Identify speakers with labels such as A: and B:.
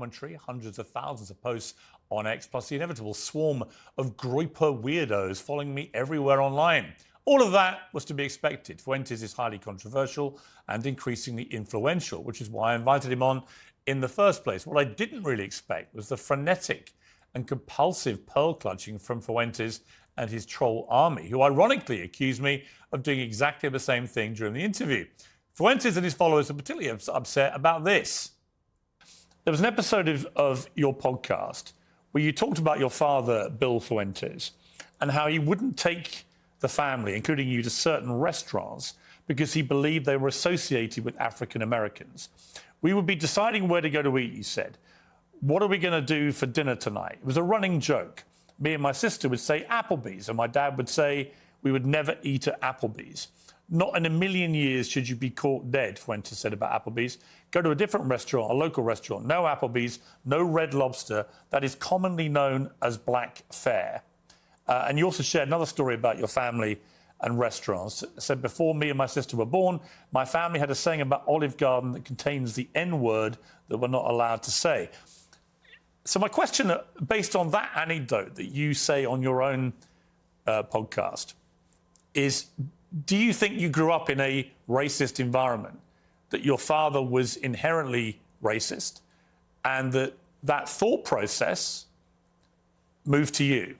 A: commentary, hundreds of thousands of posts on X, plus the inevitable swarm of groyper weirdos following me everywhere online. All of that was to be expected. Fuentes is highly controversial and increasingly influential, which is why I invited him on in the first place. What I didn't really expect was the frenetic and compulsive pearl clutching from Fuentes and his troll army, who ironically accused me of doing exactly the same thing during the interview. Fuentes and his followers are particularly upset about this. There was an episode of your podcast where you talked about your father, Bill Fuentes, and how he wouldn't take the family, including you, to certain restaurants because he believed they were associated with African Americans. We would be deciding where to go to eat, you said. What are we going to do for dinner tonight? It was a running joke. Me and my sister would say Applebee's, and my dad would say we would never eat at Applebee's. Not in a million years should you be caught dead, Fuentes said about Applebee's. Go to a different restaurant, a local restaurant. No Applebee's, no Red Lobster. That is commonly known as black fare. And you also shared another story about your family and restaurants. It said, before me and my sister were born, my family had a saying about Olive Garden that contains the N-word that we're not allowed to say. So my question, based on that anecdote that you say on your own podcast, is do you think you grew up in a racist environment, that your father was inherently racist, and that thought process moved to you?